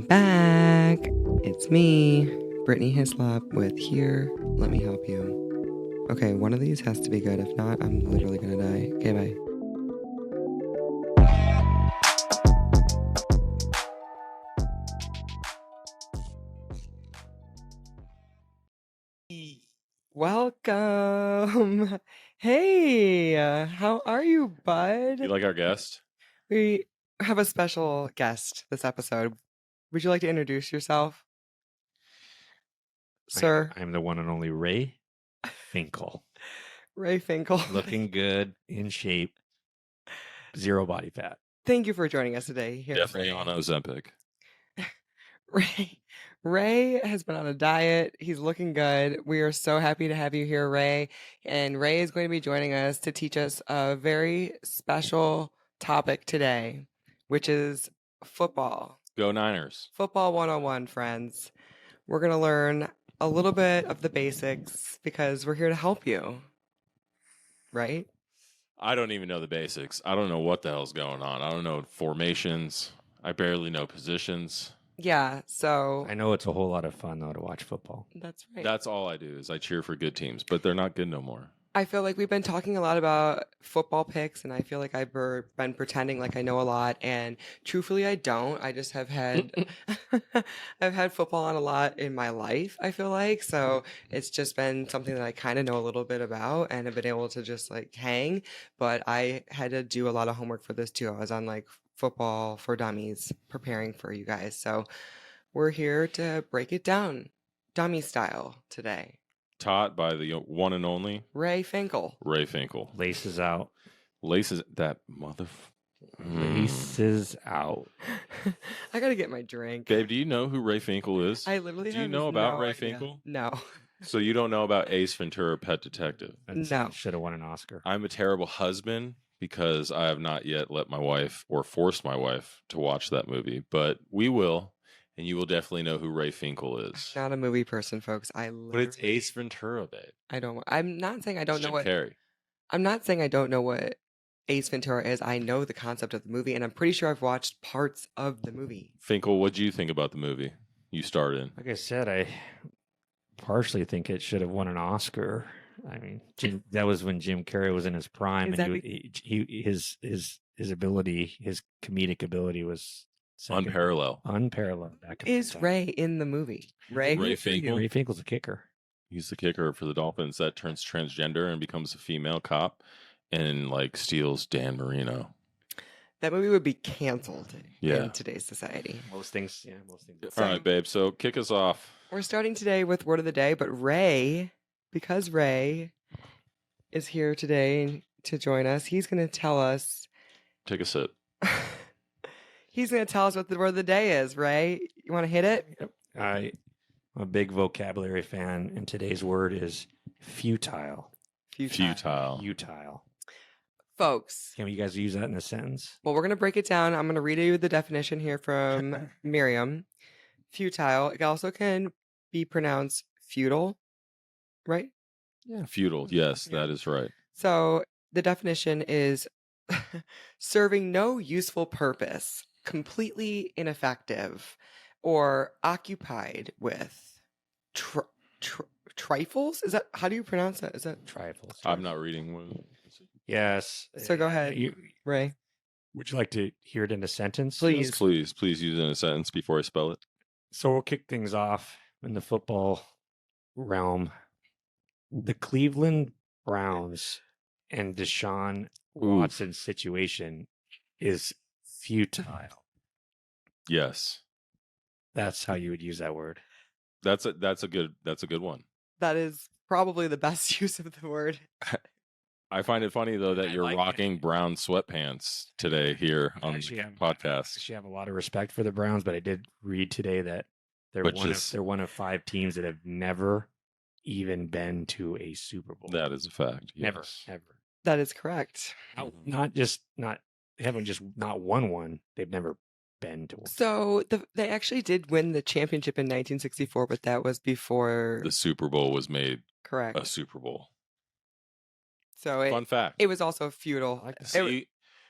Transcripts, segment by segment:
back. It's me, Brittany Hislop with Here. Let me help you. Okay, one of these has to be good. If not, I'm literally gonna die. Okay, bye. Welcome. Hey, how are you, bud? You like our guest? We have a special guest this episode. Would you like to introduce yourself, sir? I'm the one and only Ray Finkel. Ray Finkel. Looking good, in shape, zero body fat. Thank you for joining us today. Here. Definitely on Ozempic. Ray has been on a diet. He's looking good. We are so happy to have you here, Ray. And Ray is going to be joining us to teach us a very special topic today, which is football. Go Niners. Football 101, friends. We're going to learn a little bit of the basics because we're here to help you. Right? I don't even know the basics. I don't know what the hell's going on. I don't know formations. I barely know positions. Yeah, so I know it's a whole lot of fun, though, to watch football. that's right. That's all I do is I cheer for good teams, but they're not good no more. I feel like we've been talking a lot about football picks, and I feel like I've been pretending like I know a lot, and truthfully, I don't. I just have had I've had football on a lot in my life. I feel like so it's just been something that I kind of know a little bit about, and have been able to just like hang. But I had to do a lot of homework for this too. I was on like Football for Dummies, preparing for you guys. So we're here to break it down, dummy style today. Taught by the one and only Ray Finkel. Ray Finkel. Laces out. Laces that mother. Laces out. I gotta get my drink. Babe, do you know who Ray Finkel is? I literally Do you have know about no Ray idea. Finkel? No. So you don't know about Ace Ventura, Pet Detective? No. Should have won an Oscar. I'm a terrible husband because I have not yet let my wife or forced my wife to watch that movie, but we will, and you will definitely know who Ray Finkel is. I'm not a movie person, folks. But it's Ace Ventura, babe. I'm not saying I don't know what. Carrey. I'm not saying I don't know what Ace Ventura is. I know the concept of the movie, and I'm pretty sure I've watched parts of the movie. Finkel, what do you think about the movie you starred in? Like I said, I partially think it should have won an Oscar. I mean, that was when Jim Carrey was in his prime, Is and his ability, his comedic ability was Unparalleled. Unparalleled. Back in Is the time. Ray in the movie? Ray Finkel. Ray Finkel's a kicker. He's the kicker for the Dolphins that turns transgender and becomes a female cop and like steals Dan Marino. That movie would be canceled Yeah. in today's society. Most things, yeah, most things. All right, babe. So kick us off. We're starting today with word of the day, but Ray, because Ray is here today to join us, he's going to tell us. Take a sip. He's going to tell us what the word of the day is. Ray, you want to hit it? Yep. I'm a big vocabulary fan, and today's word is futile. Futile. Futile. Folks, Can you guys use that in a sentence? well, we're going to break it down. I'm going to read you the definition here from Miriam. Futile. It also can be pronounced futile, right? Yeah. Futile. Yes, Yeah. that is right. So the definition is serving no useful purpose, completely ineffective, or occupied with trifles. Is that how do you pronounce that? Is that Trifles. I'm not reading one. Yes. So go ahead, Ray? Would you like to hear it in a sentence? Please. Please use it in a sentence before I spell it. So we'll kick things off in the football realm. The Cleveland Browns and Deshaun Watson's situation is futile. Yes. That's how you would use that word. That's a good one. That is probably the best use of the word. I find it funny though that I you're like rocking brown sweatpants today here on the podcast. Actually, I have a lot of respect for the Browns, but I did read today that they're one of 5 teams that have never even been to a Super Bowl. That is a fact. Never, Yes. ever. That is correct. They haven't just not won one. They've never been to one. So they actually did win the championship in 1964, but that was before. The Super Bowl was made Correct. a Super Bowl. So Fun fact. it was also futile. I like that. See,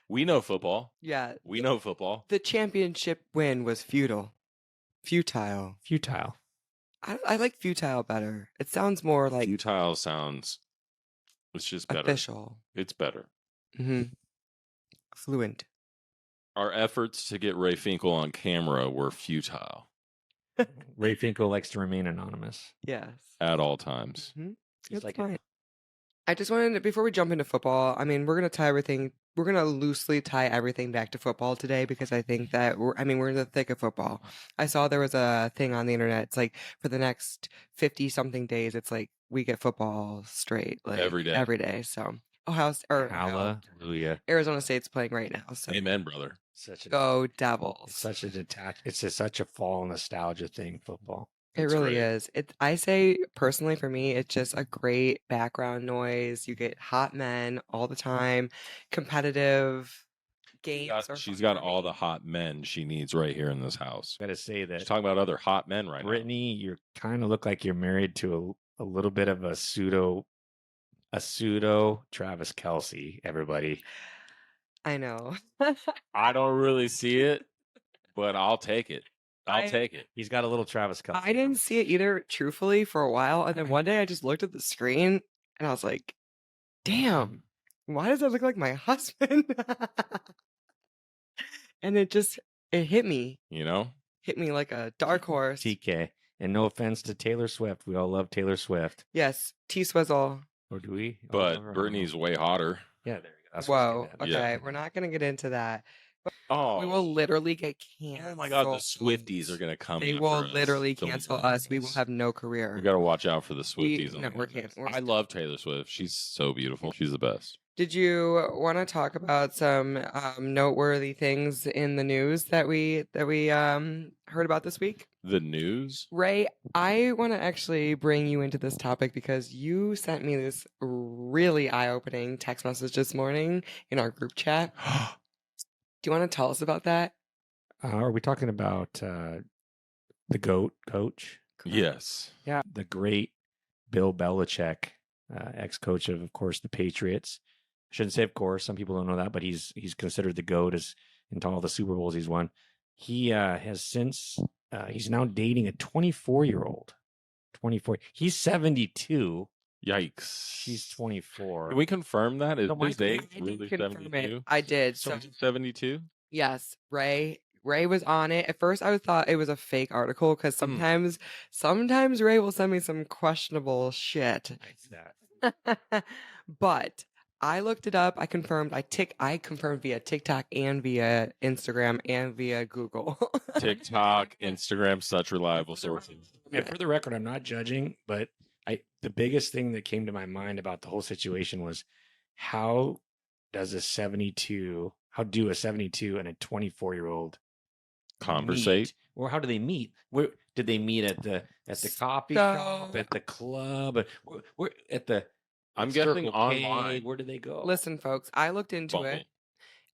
we know football. Yeah. We know football. The championship win was futile. Futile. Futile. I like futile better. It sounds more like Futile sounds. It's just better. official. It's better. Mm-hmm. Fluent. Our efforts to get Ray Finkel on camera were futile Ray Finkel likes to remain anonymous. Yes. at all times. Mm-hmm. He's It's like fine. I just wanted to, before we jump into football, I mean, we're going to loosely tie everything back to football today because I think that we're in the thick of football. I saw there was a thing on the internet. It's like for the next 50 something days, it's like we get football straight, like Every day. Every day. So, Hallelujah. Arizona State's playing right now. So, Amen, brother. go Devils. It's such a fall nostalgia thing, football. It really is. I say personally for me, it's just a great background noise. You get hot men all the time, competitive games. She's got all the hot men she needs right here in this house. I gotta say that She's talking about other hot men right Brittany, you kind of look like you're married to a little bit of a pseudo Travis Kelce. Everybody, I know. I don't really see it, but I'll take it. I'll take it. He's got a little Travis Kelce. I didn't see it either, truthfully, for a while. And then one day I just looked at the screen and I was like, damn, why does that look like my husband? And it hit me. You know? Hit me like a dark horse. TK. And no offense to Taylor Swift. We all love Taylor Swift. Yes. T-Swizzle. Or do we? But Brittany's way hotter. Yeah, there you go. That's Whoa. Okay. Yeah. We're not going to get into that. Oh, We will literally get canceled. oh my God, the Swifties are going to come. They after will us. literally Don't cancel do us. We will this. have no career. We got to watch out for the Swifties. No, we can't. I love Taylor Swift. She's so beautiful. She's the best. Did you want to talk about some noteworthy things in the news that we heard about this week? The news? Ray, I want to actually bring you into this topic because you sent me this really eye-opening text message this morning in our group chat. Do you want to tell us about that? Are we talking about the GOAT coach? Yes. Yeah, the great Bill Belichick, ex-coach of course, the Patriots. Shouldn't say, of course, some people don't know that, but he's considered the GOAT as into all the Super Bowls he's won. He has since he's now dating a 24-year-old. 24. He's 72. Yikes. She's 24. Can we confirm that? Is his age I did really confirm 72? it. I did. So So 72? yes, Ray was on it. At first I thought it was a fake article because sometimes Ray will send me some questionable shit. But I looked it up. I confirmed. I confirmed via TikTok and via Instagram and via Google. TikTok, Instagram, such reliable sources. And for the record, I'm not judging, but the biggest thing that came to my mind about the whole situation was how do a 72 and a 24-year-old Conversate? meet? Or how do they meet? Where did they meet at the coffee shop, at the club, where at the I'm guessing Circle online. K? Where did they go? Listen, folks, I looked into Bumble. it.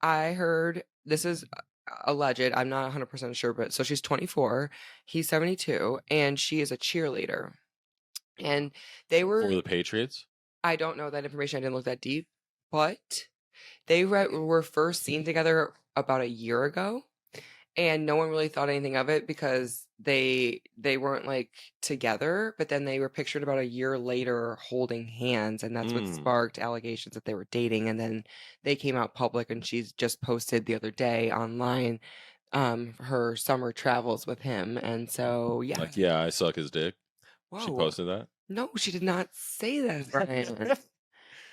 I heard this is alleged. I'm not 100% sure, but so she's 24, he's 72, and she is a cheerleader. And they For were, the Patriots? I don't know that information. I didn't look that deep, but they were first seen together about a year ago. And no one really thought anything of it because they weren't like together, but then they were pictured about a year later holding hands, and that's what sparked allegations that they were dating. And then they came out public, and she's just posted the other day online her summer travels with him. And so yeah. Like, yeah, I suck his dick. Whoa. She posted that? No, she did not say that, Brian.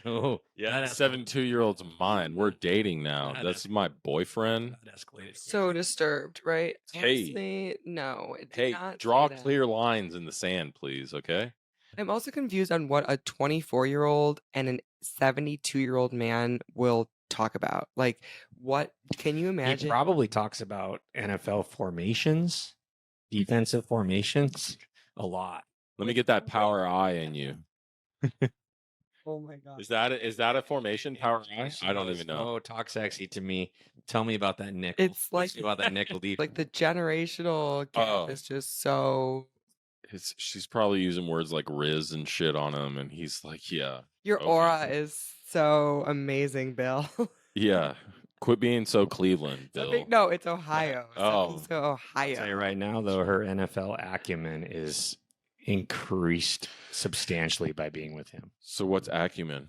Oh, yeah, 72-year-old's mine. We're dating now. That's my boyfriend. that escalated. So disturbed, right? Hey. Honestly, no. It did Hey, not draw say that. clear lines in the sand, please, okay? I'm also confused on what a 24-year-old and a 72-year-old man will talk about. Like, what can you He imagine? probably talks about NFL formations, defensive formations, a lot. Let me get that power eye in you. Oh my god. Is that a formation, power eye? I don't even know. Oh, talk sexy to me. Tell me about that nickel. It's like Tell me about that nickel deep. like the generational gap Oh. is just so. She's probably using words like Riz and shit on him, and he's like, yeah. Your Okay. aura is so amazing, Bill. Yeah. Quit being so Cleveland, Bill. No, it's Ohio. Oh. So I'll tell you Ohio. right now, though, her NFL acumen is increased substantially by being with him. So what's acumen?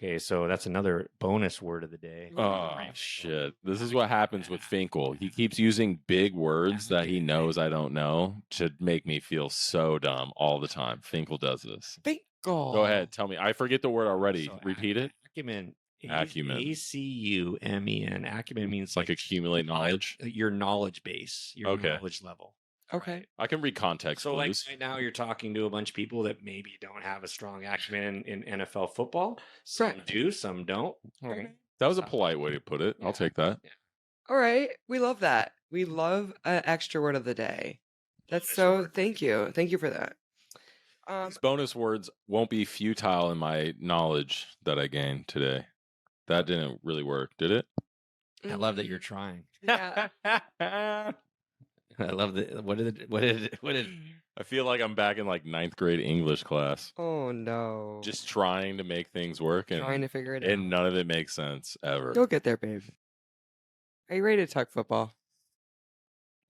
Okay, so that's another bonus word of the day. Oh, shit. This is what happens with Finkel. He keeps using big words that he knows I don't know to make me feel so dumb all the time. Finkel does this. Finkel. Go ahead. Tell me. I forget the word already. So Repeat it. Acumen. Acumen. Acumen. Acumen means It's like accumulate knowledge. Your knowledge base, your Okay. knowledge level. Okay. I can read context So, like clues. right now, you're talking to a bunch of people that maybe don't have a strong acumen in NFL football. Some Right. do, some don't. Okay. That was a polite way to put it. I'll take that. All right. We love that. We love an extra word of the day. That's Bonus so. word. Thank you. Thank you for that. These bonus words won't be futile in my knowledge that I gained today. That didn't really work, did it? I love that you're trying. Yeah. I love that. What did? I feel like I'm back in like 9th grade English class, Oh no. just trying to make things work, trying and to figure it out. none of it makes sense ever. You'll get there, babe. Are you ready to talk football?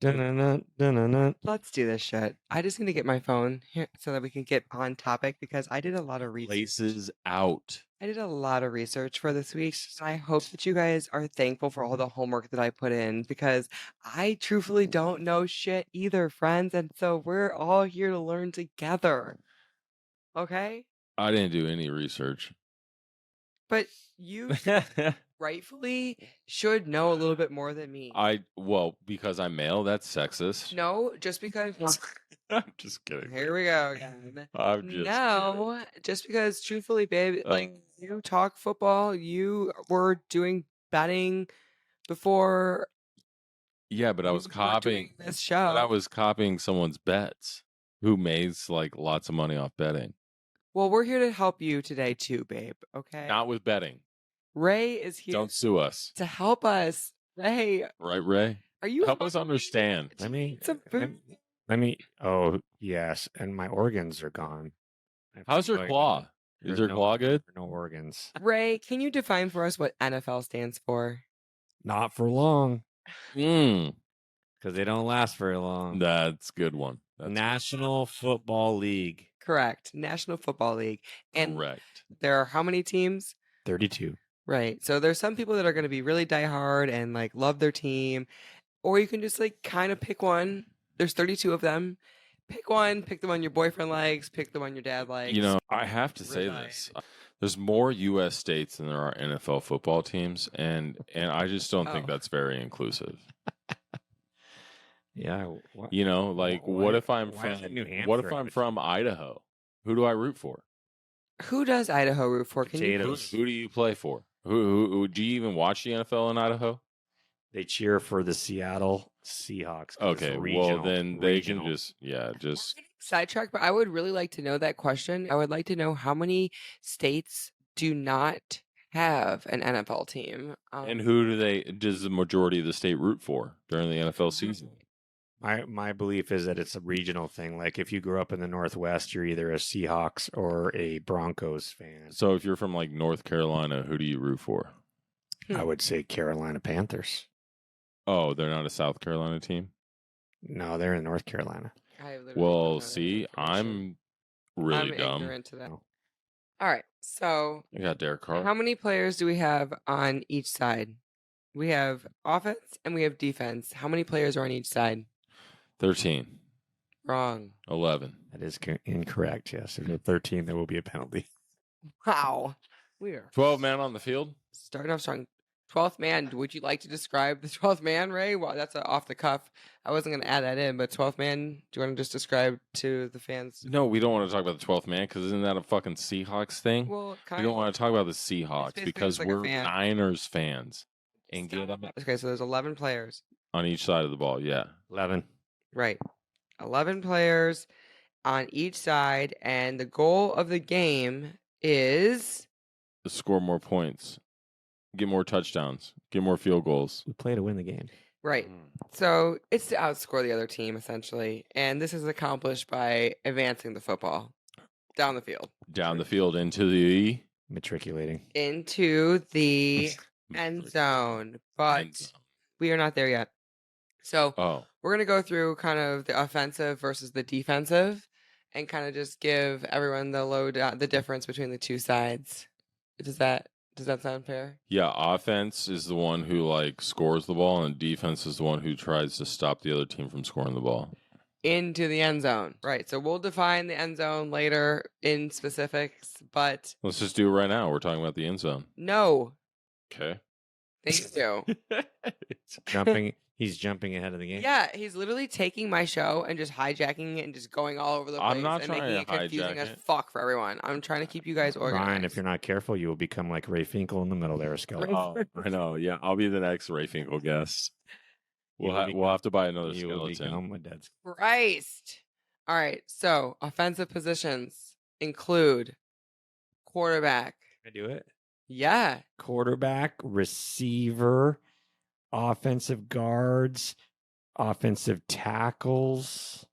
Dun-dun-dun. Let's do this shit. I just need to get my phone here so that we can get on topic because I did a lot of research. Places out. I did a lot of research for this week. And I hope that you guys are thankful for all the homework that I put in because I truthfully don't know shit either, friends. And so we're all here to learn together. Okay? I didn't do any research. But you rightfully should know a little bit more than me. Well, because I'm male, that's sexist. No, just because. I'm just kidding. Here we go again. I'm just No, just because truthfully, babe, like you talk football, you were doing betting before. Yeah, but I was you were copying doing this show. But I was copying someone's bets who makes like lots of money off betting. Well, we're here to help you today too, babe. Okay. Not with betting. Ray is here Don't sue us. to help us. Ray, Right, Ray? are you Help us understand. Let me. Some food. Let me. Oh yes, and my organs are gone. How's your claw? Is your claw good? No organs. Ray, can you define for us what NFL stands for? Not for long, Mm, because they don't last very long. that's a good one. That's National Football League. Correct. National Football League. And correct. there are how many teams? 32. Right. So there's some people that are going to be really diehard and like love their team, or you can just like kind of pick one. There's 32 of them. Pick one, pick the one your boyfriend likes, pick the one your dad likes. You know, I have to say Reside. this. There's more U.S. states than there are NFL football teams, and I just don't think Oh. that's very inclusive. Yeah. You know, like Why- what if I'm why from isn't New what if Hampshire I'm a- from Idaho? Who do I root for? Who does Idaho root for? Can you? Potatoes. Who do you play for? Who do you even watch the NFL in Idaho? They cheer for the Seattle Seahawks. 'cause it's Okay, well regional- then they can regional. just Sidetrack, but I would really like to know that question. I would like to know how many states do not have an NFL team. and who does the majority of the state root for during the NFL season? My belief is that it's a regional thing. Like if you grew up in the Northwest, you're either a Seahawks or a Broncos fan. So if you're from like North Carolina, who do you root for? I would say Carolina Panthers. Oh, they're not a South Carolina team? No, they're in North Carolina. I literally don't Well, know that see, information. I'm really I'm dumb. ignorant to that. No. All right. So I got Derek Carr. how many players do we have on each side? We have offense and we have defense. How many players are on each side? 13, Wrong. 11. That is incorrect. Yes, if you're 13, there will be a penalty. Wow. We are 12 men on the field? starting off strong. 12th man. Would you like to describe the 12th man, Ray? Well, that's off the cuff. I wasn't going to add that in, but 12th man, do you want to just describe to the fans? No, we don't want to talk about the 12th man because isn't that a fucking Seahawks thing? Well, We kind don't of. want to talk about the Seahawks basically because just like a we're fan. Niners fans. And get them Okay, so there's 11 players. on each side of the ball. Yeah. 11. Right. 11 players on each side, and the goal of the game is Score more points, get more touchdowns, get more field goals. We play to win the game. right. So it's to outscore the other team essentially, and this is accomplished by advancing the football down the field Down the field into the Matriculating. into the end zone, but End zone. we are not there yet. So Oh, we're going to go through kind of the offensive versus the defensive and kind of just give everyone the difference between the two sides. Does that sound fair? yeah. Offense is the one who like scores the ball, and defense is the one who tries to stop the other team from scoring the ball. Into the end zone. Right. So we'll define the end zone later in specifics, but Let's just do it right now. We're talking about the end zone. no. Okay. Thank you. He's jumping ahead of the game. Yeah, he's literally taking my show and just hijacking it and just going all over the place I'm not and trying making to it confusing hijack as it. fuck for everyone. I'm trying to keep you guys organized. Ryan, if you're not careful, you will become like Ray Finkel in the middle there, Skelton. Oh, I know. Yeah, I'll be the next Ray Finkel guest. You will We'll have to buy another You will skeleton. become a dead. Christ. All right, so offensive positions include quarterback. Can I do it? Yeah. Quarterback, receiver, offensive guards, offensive tackles.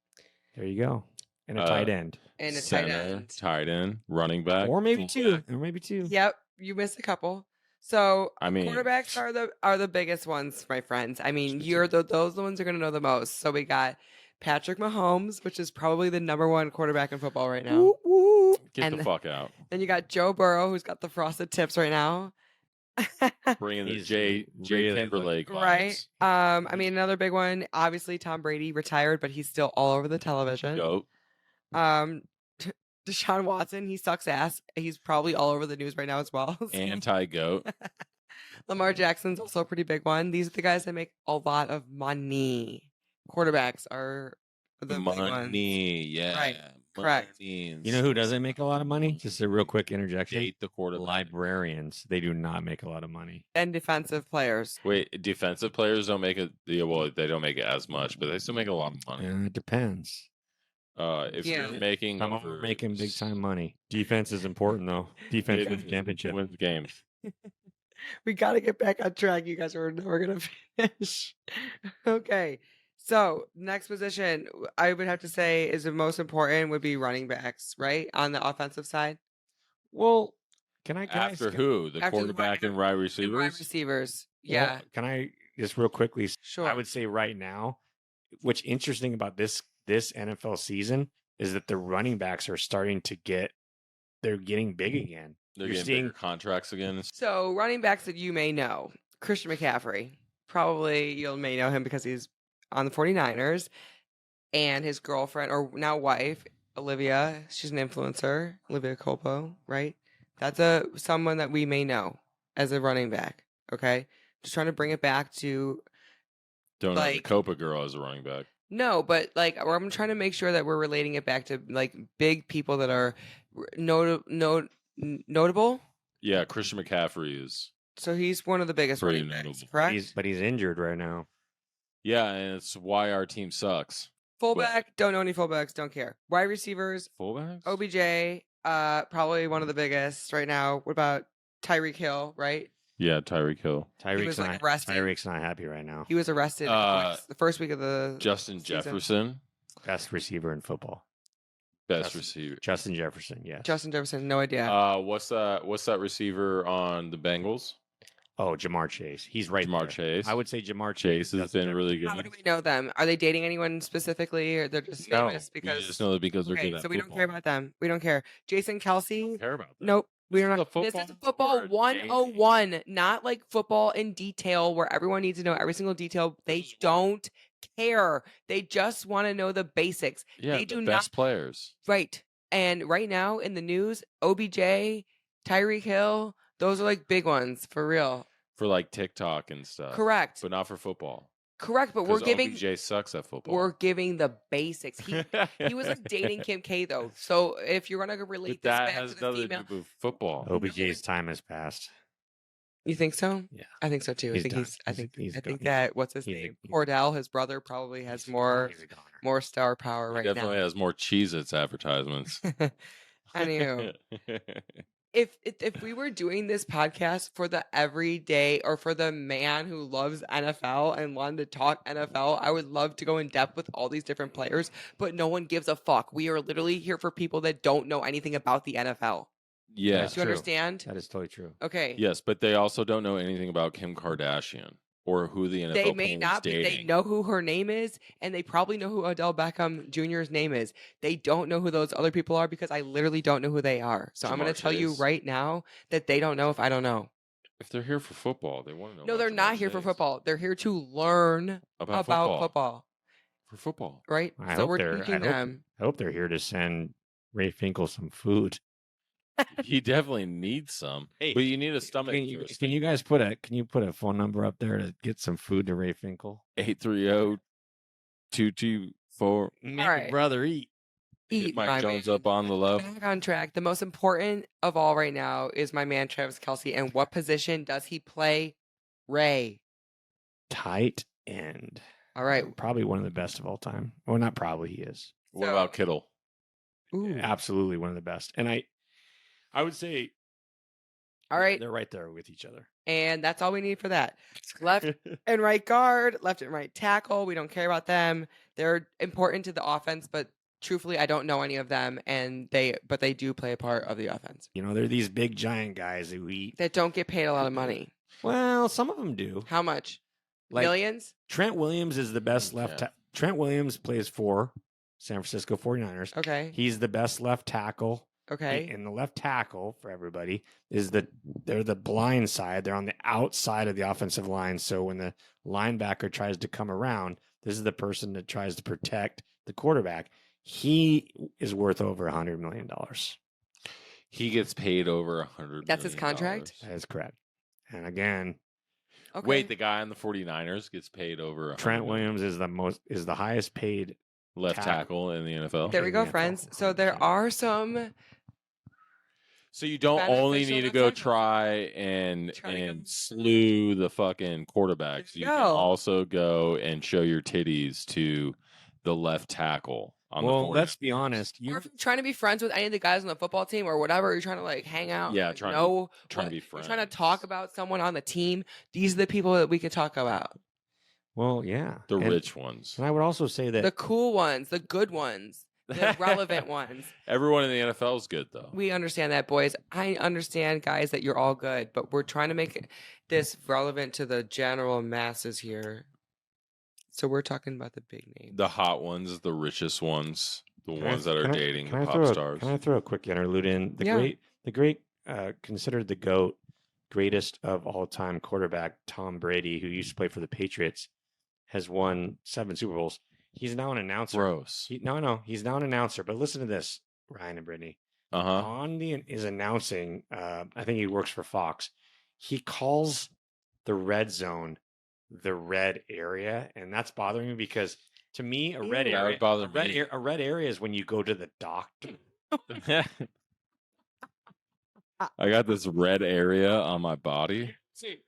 There you go. And a tight end. And a tight Center, end. tight end, running back, Or maybe two. fullback. Or maybe two. Yep, you missed a couple. So I mean, quarterbacks are the biggest ones, my friends. I mean, Sure. those the ones you're gonna know the most. So we got Patrick Mahomes, which is probably the number one quarterback in football right now. Whoop, whoop. Get and- the fuck out. Then you got Joe Burrow, who's got the frosted tips right now. Bring in the He's Jay really Timberlake Right. vibes. I mean, another big one, obviously Tom Brady retired, but he's still all over the television. Goat. Deshaun Watson, he sucks ass. He's probably all over the news right now as well. So Anti-goat. Lamar Jackson's also a pretty big one. These are the guys that make a lot of money. Quarterbacks are the big ones. Money. Yeah. Right. Correct. Money. You know who doesn't make a lot of money? Just a real quick interjection. Date the quarterback. Librarians. They do not make a lot of money. And defensive players. Wait, defensive players don't make it. Yeah, well, they don't make it as much, but they still make a lot of money. It depends. If Yeah. you're making, Some of them are making big time money. Defense is important though. Defense wins championship. wins games. We got to get back on track. You guys are never going to finish. Okay. So, next position I would have to say is the most important would be running backs, right? On the offensive side. Well, can I After who? The After the quarterback wide- and wide The receivers? wide receivers. Well, Yeah. can I just real quickly? Sure. I would say right now, what's interesting about this NFL season is that the running backs are starting to they're getting big again. They're You're getting seeing bigger contracts again. So, running backs that you may know. Christian McCaffrey. Probably you may know him because he's on the 49ers, and his girlfriend or now wife, Olivia, she's an influencer, Olivia Colpo, right? That's someone that we may know as a running back, okay? Just trying to bring it back to Don't know the like- Copa girl as a running back. no, but like I'm trying to make sure that we're relating it back to like big people that are notable. Yeah, Christian McCaffrey is. So he's one of the biggest Pretty running backs, notable. correct? but he's injured right now. Yeah, and it's why our team sucks. Fullback, don't know any fullbacks, don't care. Wide receivers, Fullbacks? OBJ, probably one of the biggest right now. What about Tyreek Hill, right? Yeah, Tyreek Hill. Tyreek's like, not arrested. Tyreek's not happy right now. He was arrested the first week of the Justin season. Jefferson, Best receiver in football. best receiver. Justin Jefferson, yes. Justin Jefferson, no idea. What's that receiver on the Bengals? Oh, Jamar Chase. He's right Jamar there. Chase. I would say Jamar Chase has Justin been really How good. do we know them? Are they dating anyone specifically, or they're just No, famous We because? just know that because they're Okay, good at so we don't football. care about them. We don't care. Jason Kelsey, Don't care about that. nope. We This don't. is a This is football football sport, 101, not like football in detail where everyone needs to know every single detail. They This is don't care. They just want to know the basics. Yeah, they the do best players. Right. And right now in the news, OBJ, Tyreek Hill, those are like big ones for real. For like TikTok and stuff. Correct. But not for football. Correct. But we're 'Cause giving OBJ sucks at football. we're giving the basics. He was like dating Kim K though. So if you're gonna relate But this that back has to the nothing female, to do with football. OBJ's time has passed. you think so? Yeah. I think so too. He's I think done. he's. I think. He's I think done. that what's his He's a- name? Cordell, his brother, probably has He's- more he's a goner. more star power He right definitely has more Cheez-Its advertisements. now. Anywho, if we were doing this podcast for the everyday or for the man who loves NFL and wanted to talk NFL, I would love to go in depth with all these different players, but no one gives a fuck. We are literally here for people that don't know anything about the NFL. Yeah. That's Do you true. understand? That is totally true. Okay. Yes, but they also don't know anything about Kim Kardashian or who the NFL They may player is not, but they dating. know who her name is, and they probably know who Odell Beckham Jr.'s name is. They don't know who those other people are because I literally don't know who they are. So I'm going Jamar to tell you Chase. right now that they don't know if I don't know. If they're here for football, they want to know. No, about they're not Jamar here for Chase. football. They're here to learn About about football. For football. right? I So hope we're they're. teaching them. I hope they're here to send Ray Finkel some food. He definitely needs some. Hey, but you need a stomach. Can you guys put a phone number up there to get some food to Ray Finkel? 830-224. Make All right. your brother eat. Eat Mike my Jones man. up on the low. Back on track. The most important of all right now is my man Travis Kelce. And what position does he play? Ray. Tight end. All right. Probably one of the best of all time. Well, not probably, he is. What So- about Kittle? Ooh. Absolutely one of the best. And I would say All right. they're right there with each other. And that's all we need for that. Left and right guard, left and right tackle. We don't care about them. They're important to the offense, but truthfully, I don't know any of them, and they do play a part of the offense. You know, they're these big giant guys who eat. That don't get paid a lot of money. Well, some of them do. How much? Like Millions? Trent Williams is the best left. Yeah. Trent Williams plays for San Francisco 49ers. Okay. He's the best left tackle. Okay. And the left tackle for everybody is they're the blind side. They're on the outside of the offensive line. So when the linebacker tries to come around, this is the person that tries to protect the quarterback. He is worth over $100 million. He gets paid over $100 That's his million. contract? That is correct. And again, Okay. Wait, the guy on the 49ers gets paid over Trent $100 Williams is the highest paid. left tackle in the NFL. There we go, NFL, friends. So there 100%. are some. So you don't only Beneficial need to to go cycle. try and slew the fucking quarterbacks. You can go. also go and show your titties to the left tackle on the Well, 49ers. let's be honest. Or You if you're trying to be friends with any of the guys on the football team or whatever, you're trying to like hang out. Yeah, like, trying to know trying to what- be you're friends. trying to talk about someone on the team. These are the people that we could talk about. well, yeah. the And- rich ones. And I would also say that The cool ones, the good ones, the relevant ones. Everyone in the NFL is good though. We understand that, boys. I understand, guys, that you're all good, but we're trying to make this relevant to the general masses here. So we're talking about the big names. The hot ones, the richest ones, the Can I- ones that are can I- dating can the I pop throw stars. Can I throw a quick interlude in? Yeah. The great, considered the GOAT, greatest of all time quarterback, Tom Brady, who used to play for the Patriots, has won 7 Super Bowls. He's now an announcer. Gross. He's now an announcer. But listen to this, Ryan and Brittany. Uh-huh. Is announcing. I think he works for Fox. He calls the red zone the red area, and that's bothering me because to me, a red Ew. That area, would bother me. a red area is when you go to the doctor. I got this red area on my body.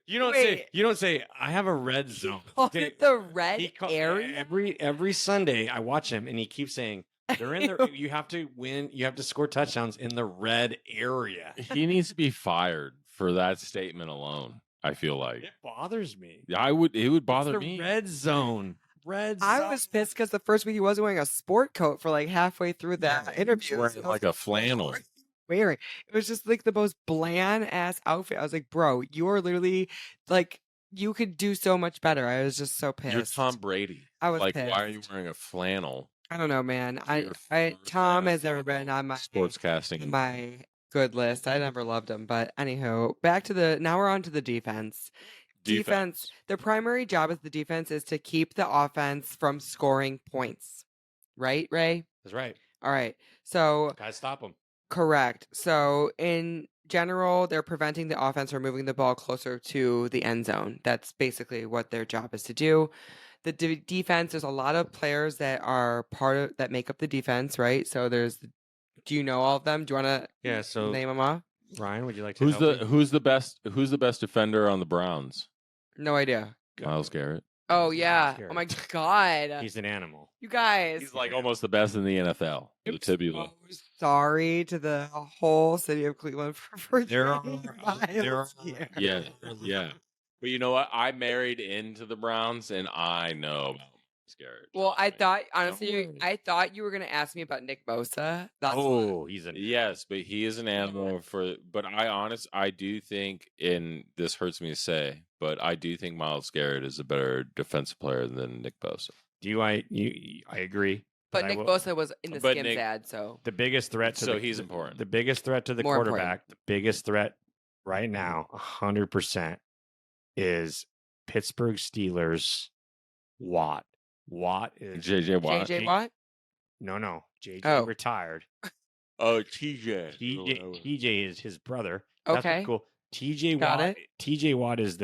You don't Wait. say I have a red zone. Call Okay, it the red he call- area? every Sunday I watch him and he keeps saying they're in the you have to win, you have to score touchdowns in the red area. He needs to be fired for that statement alone. I feel like It bothers me. it would It's bother the me. red zone. Red zone. I was pissed because the first week he wasn't wearing a sport coat for like halfway through the interview. Wearing So I was like a flannel. "What are you wearing?" It was just like the most bland ass outfit. I was like, bro, you are literally like, you could do so much better. I was just so pissed. You're Tom Brady. I was Like, pissed. why are you wearing a flannel? I don't know, man. I You're Tom first has never been on my sportscasting. my good list. I never loved him, but anywho, back to now we're on to the defense. Defense. The primary job of the defense is to keep the offense from scoring points. Right, Ray? That's right. All right. So Gotta stop him. correct. So in general, they're preventing the offense from moving the ball closer to the end zone. That's basically what their job is to do. The defense, there's a lot of players that are that make up the defense, right? So do you know all of them? Do you want to Yeah. So name them off? Ryan, would you like to? Who's help the me? who's the best defender on the Browns? No idea. Miles Garrett. Oh Miles yeah. Garrett. Oh my god. He's an animal. You guys. He's like almost the best in the NFL. The tibula. So sorry to the whole city of Cleveland for There are- there Miles are- here. Yeah, yeah. But you know what? I married into the Browns, and I know. Garrett. Well, trust I me. thought honestly, Don't worry. I thought you were gonna ask me about Nick Bosa. That's why. Oh, he's a Yes, but he is an animal for. But I do think, and this hurts me to say, but I do think Myles Garrett is a better defensive player than Nick Bosa. I agree. But I Nick will- Bosa was in the But Skims Nick- ad, so the biggest threat to So the, he's the- important. The biggest threat to the More important. quarterback, the biggest threat right now, 100% is Pittsburgh Steelers Watt. Watt is JJ Watt. JJ Watt. no. JJ Oh. retired. Oh, TJ. TJ is his brother. That's Okay. what's cool. TJ Got Watt. it. TJ Watt is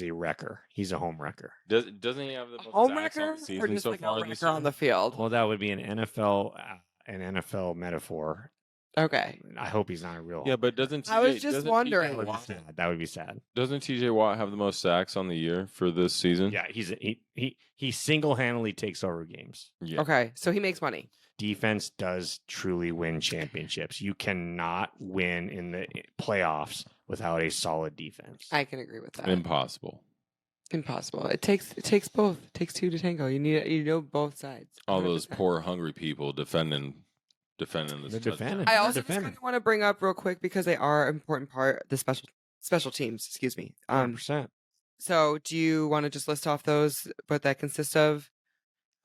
a wrecker. He's a home wrecker. Doesn't he have the A most home sacks on wrecker the or season just so like far a this wrecker on year? the field? Well, that would be an NFL metaphor. Okay. I hope he's not a real. Yeah, but doesn't TJ, I was just doesn't wondering. TJ That would be Watt, sad. That would be sad. doesn't TJ Watt have the most sacks on the year for this season? Yeah, he single handedly takes over games. Yeah. Okay. So he makes money. Defense does truly win championships. You cannot win in the playoffs without a solid defense. I can agree with that. Impossible. Impossible. It takes both. It takes two to tango. You know both sides. All those 100%. poor hungry people defending this They're touchdown. defending. I They're also just defending. kind of want to bring up real quick because they are an important part of the special teams. Excuse me. 100%. So do you want to just list off those what that consists of?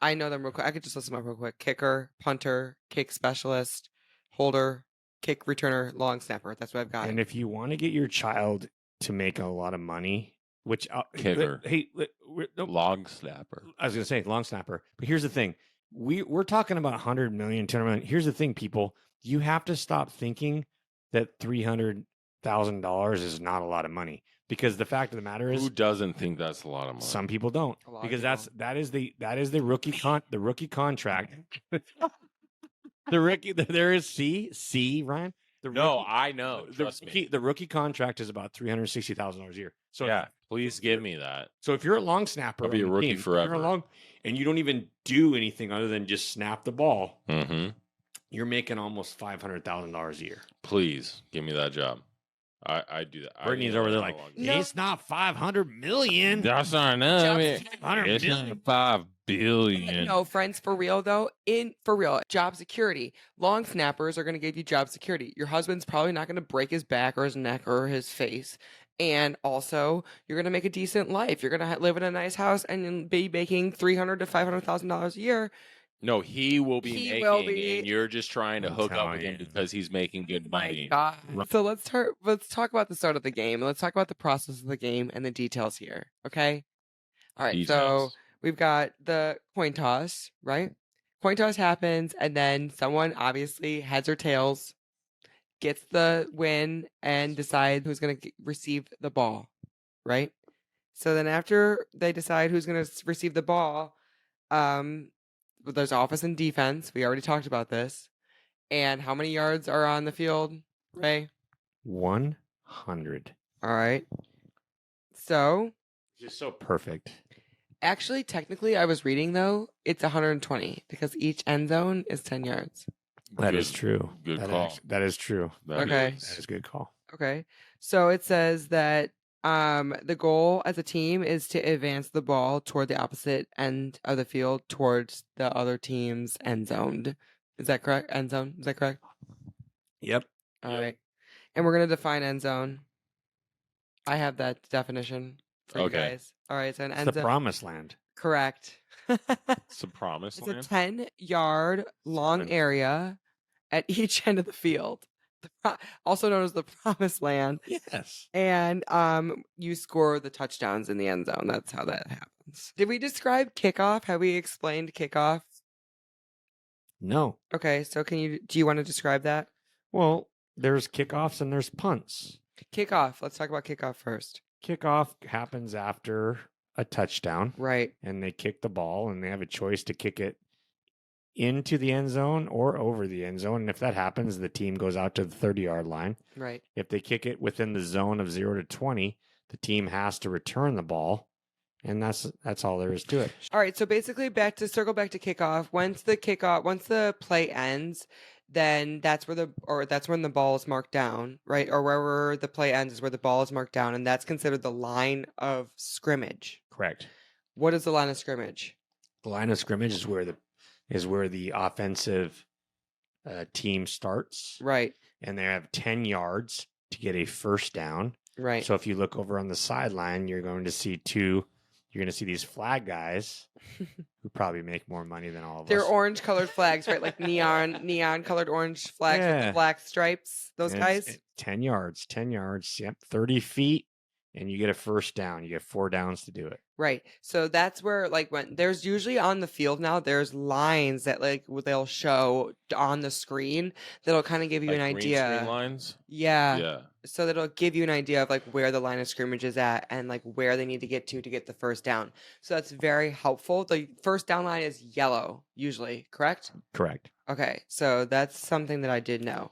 I know them real quick. I could just list them up real quick. Kicker, punter, kick specialist, holder, kick returner, long snapper. That's what I've got. And if you want to get your child to make a lot of money, which Kicker. no, Log snapper. I was going to say long snapper, but here's the thing: we're talking about 100 million, 200 million. Here's the thing, people: you have to stop thinking that $300,000 is not a lot of money, because the fact of the matter is, Who doesn't think that's a lot of money? some people don't, A lot of because people. that is the rookie contract. There is Ryan. I know. Trust me. The rookie contract is about $360,000 a year. So Yeah, please give me that. So if you're a long snapper, I'll be on a the rookie team, if forever. you're and you don't even do anything other than just snap the ball, Mm-hmm. you're making almost $500,000 a year. Please give me that job. I do that. Brittany's over there like, No. it's not 500 million. That's not enough. I mean, Jobs- 500 it's million. not 5 billion. No, friends, for real though, for real, job security. Long snappers are going to give you job security. Your husband's probably not going to break his back or his neck or his face. And also, you're going to make a decent life. You're going to live in a nice house and be making $300,000 to $500,000 a year. No, he will be He making, will be- and you're just trying to I'm hook up telling with him you. because he's making good My money. God. So let's talk about the start of the game. Let's talk about the process of the game and the details here. Okay. All right. So Details. we've got the coin toss, right? Coin toss happens, and then someone obviously heads or tails gets the win and decides who's going to receive the ball, right? So then after they decide who's going to receive the ball, there's offense and defense. We already talked about this. And how many yards are on the field, Ray? 100. All right. So Just so perfect. actually, technically, I was reading though, it's 120 because each end zone is 10 yards. That Good- is true. Good That call. That is true. That Okay. is- That is a good call. Okay. So it says that the goal as a team is to advance the ball toward the opposite end of the field towards the other team's end zone. Is that correct? End zone. Is that correct? Yep. All Yep. right. And we're going to define end zone. I have that definition for you Okay. guys. All right. So an It's end the zone. promised land. Correct. It's a promise It's a land. 10-yard long 7. area at each end of the field, also known as the promised land. Yes. And you score the touchdowns in the end zone. That's how that happens. Did we describe kickoff? Have we explained kickoff? No. Okay, so do you want to describe that? Well, there's kickoffs and there's punts. Kickoff. Let's talk about kickoff first. Kickoff happens after a touchdown, Right. and they kick the ball, and they have a choice to kick it into the end zone or over the end zone. And if that happens, the team goes out to the 30-yard line. Right. If they kick it within the zone of 0 to 20, the team has to return the ball, and that's all there is to it. All right, so basically circle back to kickoff. Once the play ends, then that's when the ball is marked down, right? Or wherever the play ends is where the ball is marked down, and that's considered the line of scrimmage. Correct. What is the line of scrimmage? The line of scrimmage is where the offensive team starts, Right. and they have 10 yards to get a first down. Right. So if you look over on the sideline, you're going to see these flag guys who probably make more money than all of They're us. orange colored flags, right? Like neon colored orange flags with Yeah. the black stripes. Those And guys. 10 yards. Yep. 30 feet. And you get a first down. You get 4 downs to do it. Right. So that's where, like, when there's usually on the field now, there's lines that like they'll show on the screen that'll kind of give you Like an green screen idea. lines. Yeah. Yeah. So that'll give you an idea of like where the line of scrimmage is at and like where they need to get the first down. So that's very helpful. The first down line is yellow, usually, correct? Correct. Okay. So that's something that I did know.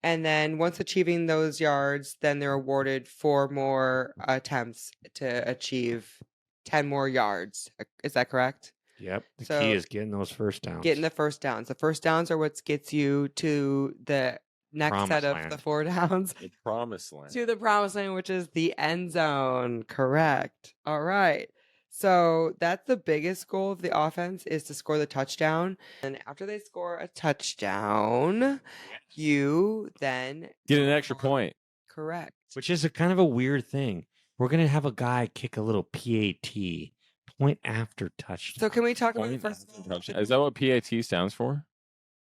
And then once achieving those yards, then they're awarded 4 more attempts to achieve 10 more yards. Is that correct? Yep. The So- key is getting those first downs. Getting the first downs. The first downs are what gets you to the next Promised set of land. the 4 downs The promised land. to the promised land, which is the end zone. Correct. All right. So that's the biggest goal of the offense is to score the touchdown. And after they score a touchdown, you then Get an extra point. correct. Which is a kind of a weird thing. We're going to have a guy kick a little PAT, point after touchdown. So can we talk about Point first? after touchdown. Is that what PAT stands for?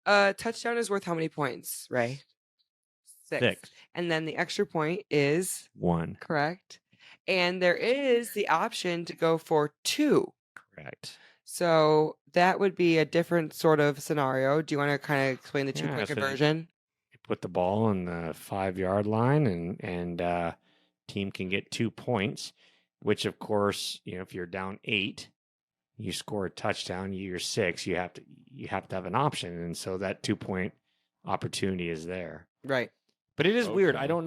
Touchdown is worth how many points, Ray? 6. 6. And then the extra point is 1. correct. And there is the option to go for 2. Correct. So that would be a different sort of scenario. Do you want to kind of explain the 2-point Yeah, so conversion? You put the ball on the 5-yard line and team can get 2 points, which of course, if you're down 8, you score a touchdown, you're 6, you have to have an option. And so that 2-point opportunity is there. Right. But it is weird. Okay. I don't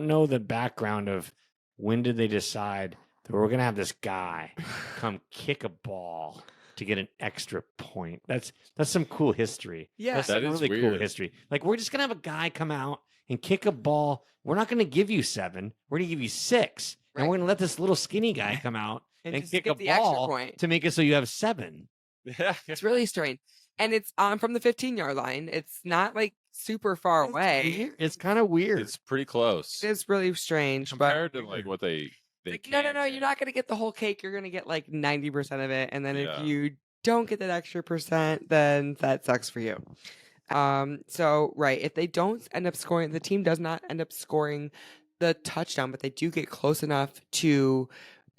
know the background of when did they decide that we're gonna have this guy come kick a ball to get an extra point. That's some cool history. Yeah. That's That some is really cool weird. history. Like we're just gonna have a guy come out and kick a ball. We're not gonna give you 7. We're gonna give you 6, and we're Right. gonna let this little skinny guy come out and just kick get a the extra ball point. to make it so you have 7. It's really strange. And it's from the 15-yard line. It's not like super far away. It's kind of weird. It's pretty close. It's really strange. Compared but to like what they like, no, can you're not gonna get the whole cake. You're gonna get like 90% of it. And then Yeah. if you don't get that extra percent, then that sucks for you. So right, if they don't end up scoring, the team does not end up scoring the touchdown, but they do get close enough to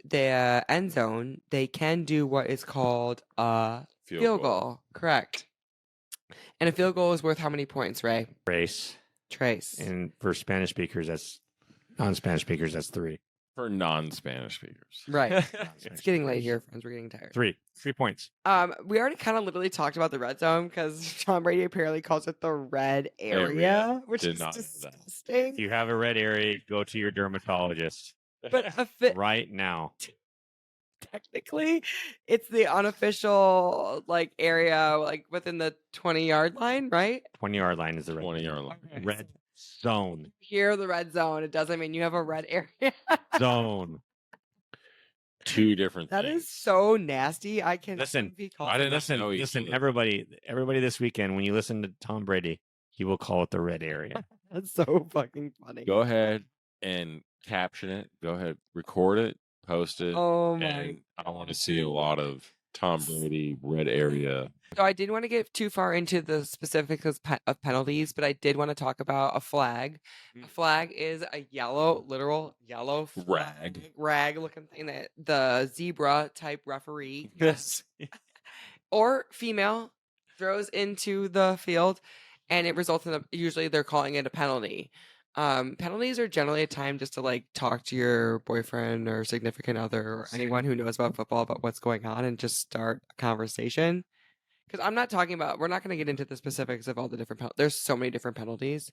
the end zone, they can do what is called a field goal. Correct. And a field goal is worth how many points, Ray? Race. Trace. And for Spanish speakers, non-Spanish speakers, that's 3. for non-Spanish speakers. Right. It's getting late here, friends. We're getting tired. 3 points. We already kind of literally talked about the red zone because Tom Brady apparently calls it the red area, which Did is not know that. disgusting. If you have a red area, go to your dermatologist But a fit, right now. technically, it's the unofficial like area, like within the 20-yard line, right? 20-yard line is the red 20-yard line. Okay. red zone. Here, the red zone. It doesn't mean you have a red area. Zone. Two different That things. is so nasty. I can't Listen, be called. I didn't Listen, know you listen, could. everybody this weekend, when you listen to Tom Brady, he will call it the red area. That's so fucking funny. Go ahead and caption it. Go ahead, record it, post it. Oh my. And I want to see a lot of Tom Brady red area. So I didn't want to get too far into the specifics of penalties, but I did want to talk about a flag. A flag is a literal yellow rag looking thing that the zebra type referee Yes. or female throws into the field, and it results in usually they're calling it a penalty. Penalties are generally a time just to like talk to your boyfriend or significant other or anyone who knows about football about what's going on and just start a conversation. Because I'm not talking about, we're not going to get into the specifics of all the different penalties. There's so many different penalties.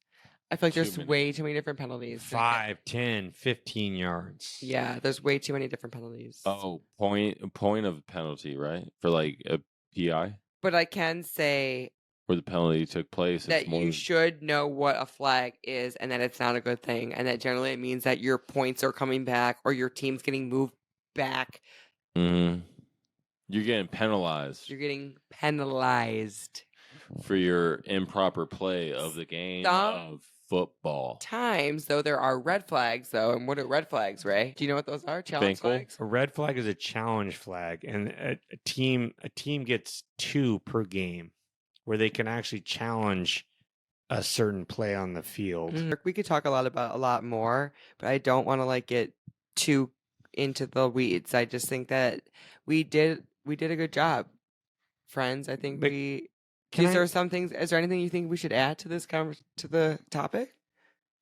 I feel like Too there's many. way too many different penalties. 5, 10, 15 yards. Yeah, there's way too many different penalties. Oh, point of penalty, right? For like a PI But I can say where the penalty took place. that It's more you than- should know what a flag is and that it's not a good thing. And that generally it means that your points are coming back or your team's getting moved back. Mhm. You're getting penalized You're getting penalized. for your improper play of the game of football. Times, though, there are red flags, though. And what are red flags, Ray? Do you know what those are? Challenge Finkel? flags? A red flag is a challenge flag, and a team gets 2 per game, where they can actually challenge a certain play on the field. We could talk a lot more, but I don't want to like get too into the weeds. I just think that we did a good job, friends. I think But Is there anything you think we should add to this to the topic?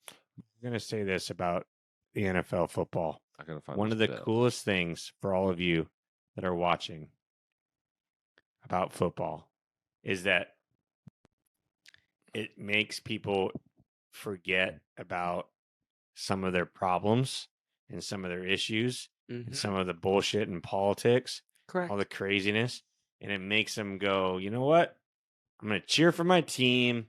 I'm going to say this about the NFL football. I gotta find One this of the bit. coolest things for all of you that are watching about football is that it makes people forget about some of their problems and some of their issues Mhm. and some of the bullshit in politics, Correct. all the craziness, and it makes them go, you know what? I'm going to cheer for my team.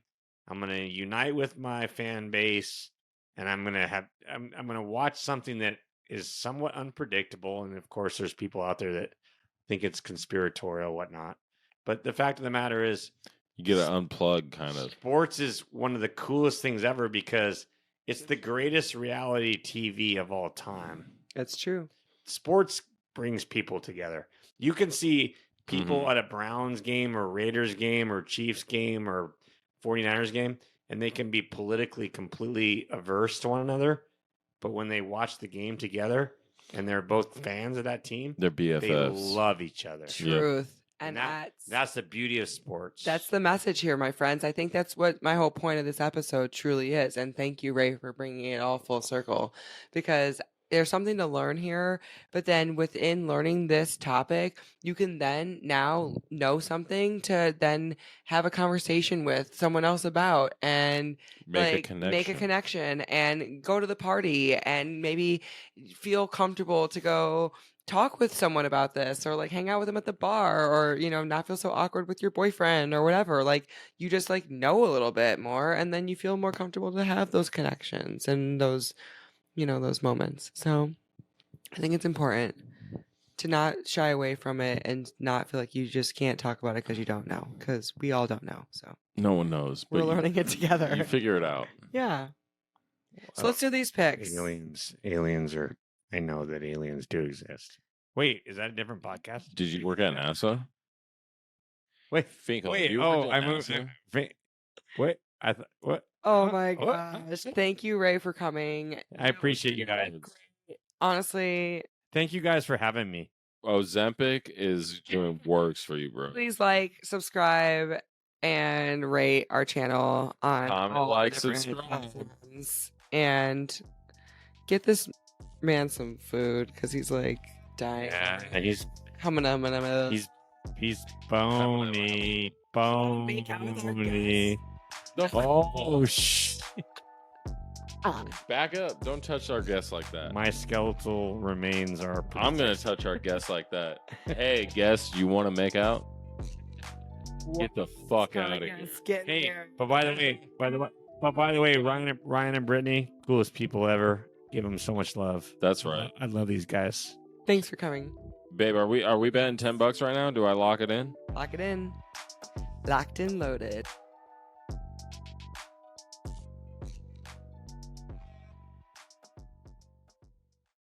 I'm going to unite with my fan base, and I'm going to watch something that is somewhat unpredictable. And of course, there's people out there that think it's conspiratorial, whatnot. But the fact of the matter is, You get an unplug kind of. sports is one of the coolest things ever because it's the greatest reality TV of all time. That's true. Sports brings people together. You can see people Mhm. at a Browns game or Raiders game or Chiefs game or 49ers game, and they can be politically completely averse to one another. But when they watch the game together and they're both fans of that team, They're they BFFs. love each other. Truth. And And that's the beauty of sports. that's the message here, my friends. I think that's what my whole point of this episode truly is. And thank you, Ray, for bringing it all full circle, because there's something to learn here. But then within learning this topic, you can then now know something to then have a conversation with someone else about and Make a make a connection and go to the party and maybe feel comfortable to go talk with someone about this or like hang out with them at the bar or not feel so awkward with your boyfriend or whatever. Like you just like know a little bit more and then you feel more comfortable to have those connections and those those moments. So I think it's important to not shy away from it and not feel like you just can't talk about it because you don't know, because we all don't know. So No one knows. we're But learning it together. You figure it out. Yeah. So let's do these picks. Aliens are. I know that aliens do exist. Wait, is that a different podcast? Did you work at NASA? Wait, Finkel, wait. you Oh, worked I at moved. NASA? What? I thought. What? Oh my What? gosh. Thank you, Ray, for coming. I appreciate you guys. Honestly, Thank you guys for having me. Ozempic is doing works for you, bro. please like, subscribe, and rate our channel on Comment, all like, different subscribe. platforms. And get this man some food because he's like dying. Yeah, and he's Humana. he's bony, bony. Oh shh! Back up. Don't touch our guests like that. My skeletal remains are. I'm going to touch our guests like that. Hey, guests, you want to make out? Get the fuck out of here. Hey, but by the way, Ryan and Brittany, coolest people ever. Give them so much love. That's right. I love these guys. Thanks for coming. Babe, are we betting $10 right now? Do I lock it in? Lock it in. Locked and loaded.